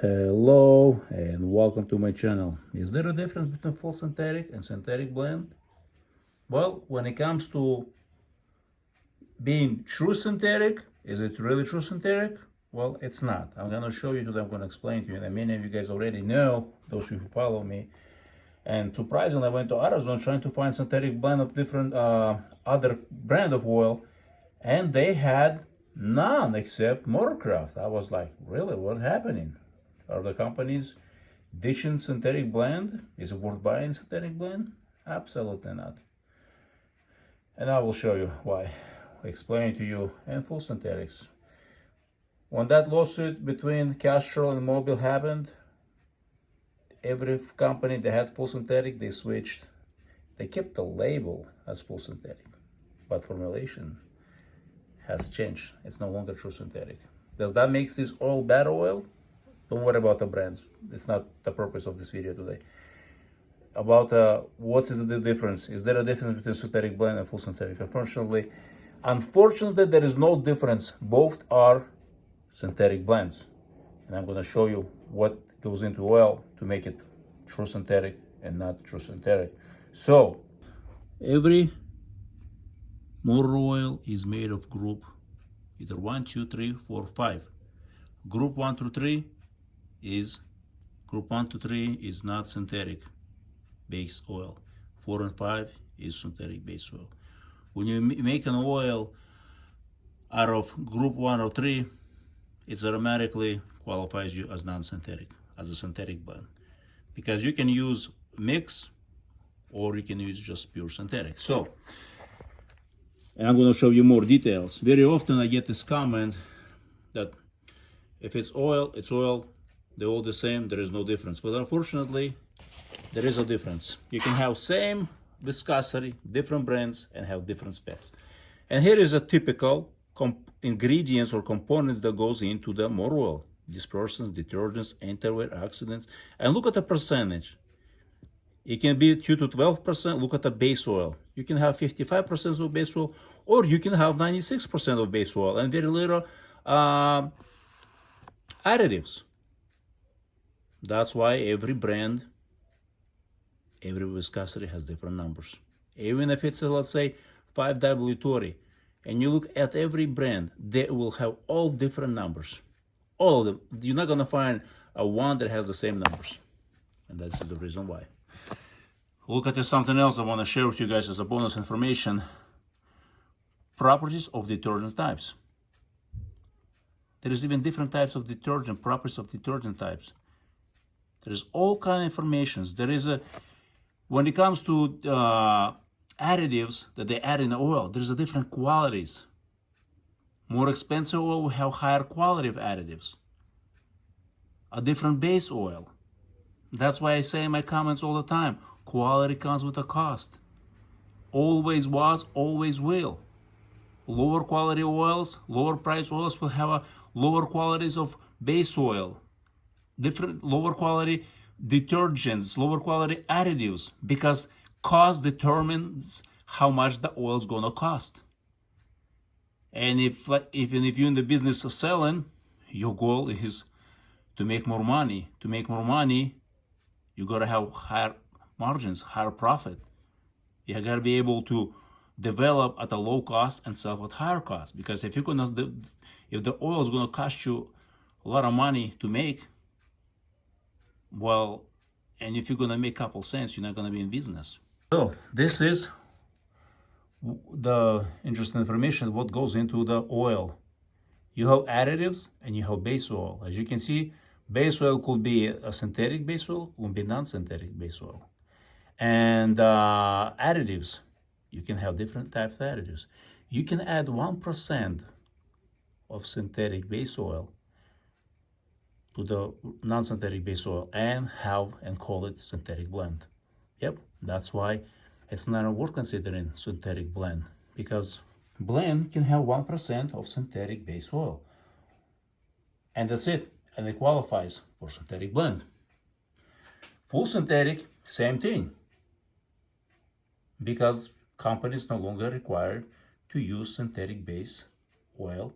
Hello and welcome to my channel. Is there a difference between full synthetic and synthetic blend? Well, when it comes to being true synthetic, is it really true synthetic? Well, it's not. I'm going to show you today, I'm going to explain to you, and many of you guys already know, those who follow me. And surprisingly, I went to AutoZone trying to find synthetic blend of different other brand of oil, and they had none except Motorcraft. I was like, really, what's happening? Are the companies ditching synthetic blend? Is it worth buying synthetic blend? Absolutely not. And I will show you why. Explain to you and full synthetics. When that lawsuit between Castrol and Mobil happened, every company that had full synthetic, they switched. They kept the label as full synthetic, but formulation has changed. It's no longer true synthetic. Does that make this oil bad oil? Don't worry about the brands. It's not the purpose of this video today. About what is the difference? Is there a difference between synthetic blend and full synthetic? Unfortunately, there is no difference. Both are synthetic blends. And I'm going to show you what goes into oil to make it true synthetic and not true synthetic. So, every motor oil is made of group either 1, 2, 3, 4, 5. Group 1 through 3 is not synthetic base oil. 4 and 5 is synthetic base oil. When you make an oil out of group 1 or 3, it automatically qualifies you as non-synthetic, as a synthetic blend, because you can use mix or you can use just pure synthetic. So, and I'm going to show you more details. Very often I get this comment that if it's oil, it's oil. They're all the same, there is no difference. But unfortunately, there is a difference. You can have same viscosity, different brands, and have different specs. And here is a typical ingredients or components that goes into the motor oil. Dispersants, detergents, anti-wear oxidants. And look at the percentage. It can be 2 to 12%. Look at the base oil. You can have 55% of base oil, or you can have 96% of base oil and very little additives. That's why every brand, every viscosity has different numbers. Even if it's, let's say, 5w-30, and you look at every brand, they will have all different numbers. All of them. You're not going to find a one that has the same numbers. And that's the reason why. Look at something else I want to share with you guys as a bonus information. Properties of detergent types. There is even different types of detergent, properties of detergent types. There is all kind of information. There is when it comes to additives that they add in the oil, there's a different qualities. More expensive oil will have higher quality of additives. A different base oil. That's why I say in my comments all the time, quality comes with a cost. Always was, always will. Lower quality oils, lower price oils will have a lower qualities of base oil. Different lower quality detergents, lower quality additives, because cost determines how much the oil is going to cost. And even if you're in the business of selling, your goal is to make more money. To make more money, you got to have higher margins, higher profit. You got to be able to develop at a low cost and sell at higher cost. Because if the oil is going to cost you a lot of money to make, well, and if you're going to make a couple cents, you're not going to be in business. So this is the interesting information, what goes into the oil. You have additives and you have base oil. As you can see, base oil could be a synthetic base oil, could be non-synthetic base oil. And additives, you can have different types of additives. You can add 1% of synthetic base oil to the non-synthetic base oil and call it synthetic blend. Yep, that's why it's not worth considering synthetic blend, because blend can have 1% of synthetic base oil. And that's it, and it qualifies for synthetic blend. Full synthetic, same thing, because companies no longer required to use synthetic base oil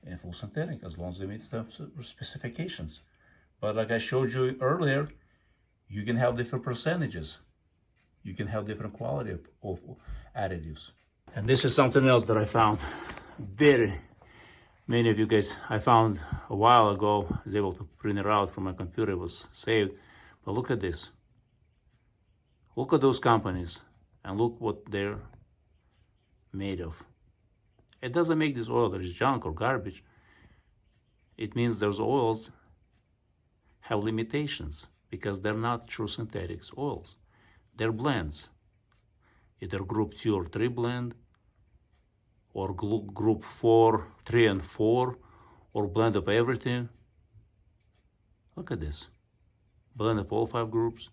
in full synthetic as long as it meets the specifications. But like I showed you earlier, you can have different percentages. You can have different quality of additives. And this is something else that I found. Many of you guys, I found a while ago, I was able to print it out from my computer, it was saved. But look at this. Look at those companies and look what they're made of. It doesn't make this oil that is junk or garbage. It means those oils have limitations because they're not true synthetics oils. They're blends. Either group 2 or 3 blend, or group 4, 3 and 4, or blend of everything. Look at this. Blend of all 5 groups.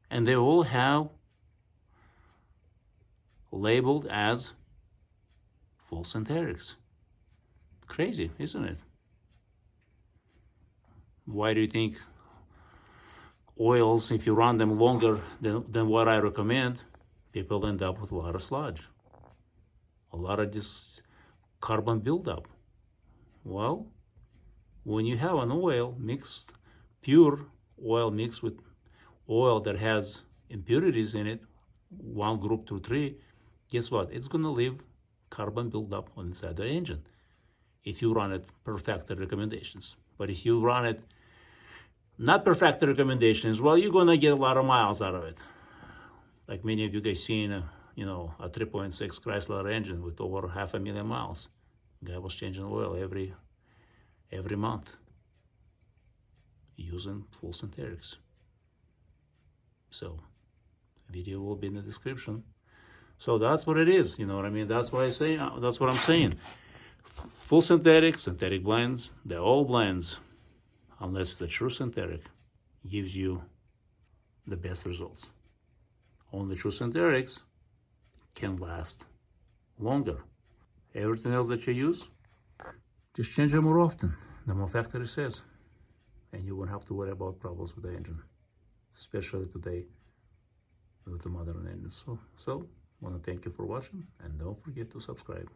And they all have labeled as full synthetics. Crazy, isn't it? Why do you think oils, if you run them longer than what I recommend, people end up with a lot of sludge, a lot of this carbon buildup? Well, when you have an oil mixed, pure oil mixed with oil that has impurities in it, 1 group to 3, guess what? It's gonna leave carbon buildup on inside the engine if you run it per factory recommendations. But if you run it not per factory recommendations, well, you're gonna get a lot of miles out of it. Like many of you guys seen, a 3.6 Chrysler engine with over 500,000 miles. Guy was changing oil every month using full synthetics. So, video will be in the description. So that's what it is. You know what I mean? That's what I say. That's what I'm saying. Full synthetic blends, they're all blends, unless the true synthetic gives you the best results. Only true synthetics can last longer. Everything else that you use, just change it more often, the more factory says, and you won't have to worry about problems with the engine, especially today with the modern engines. So I want to thank you for watching, and don't forget to subscribe.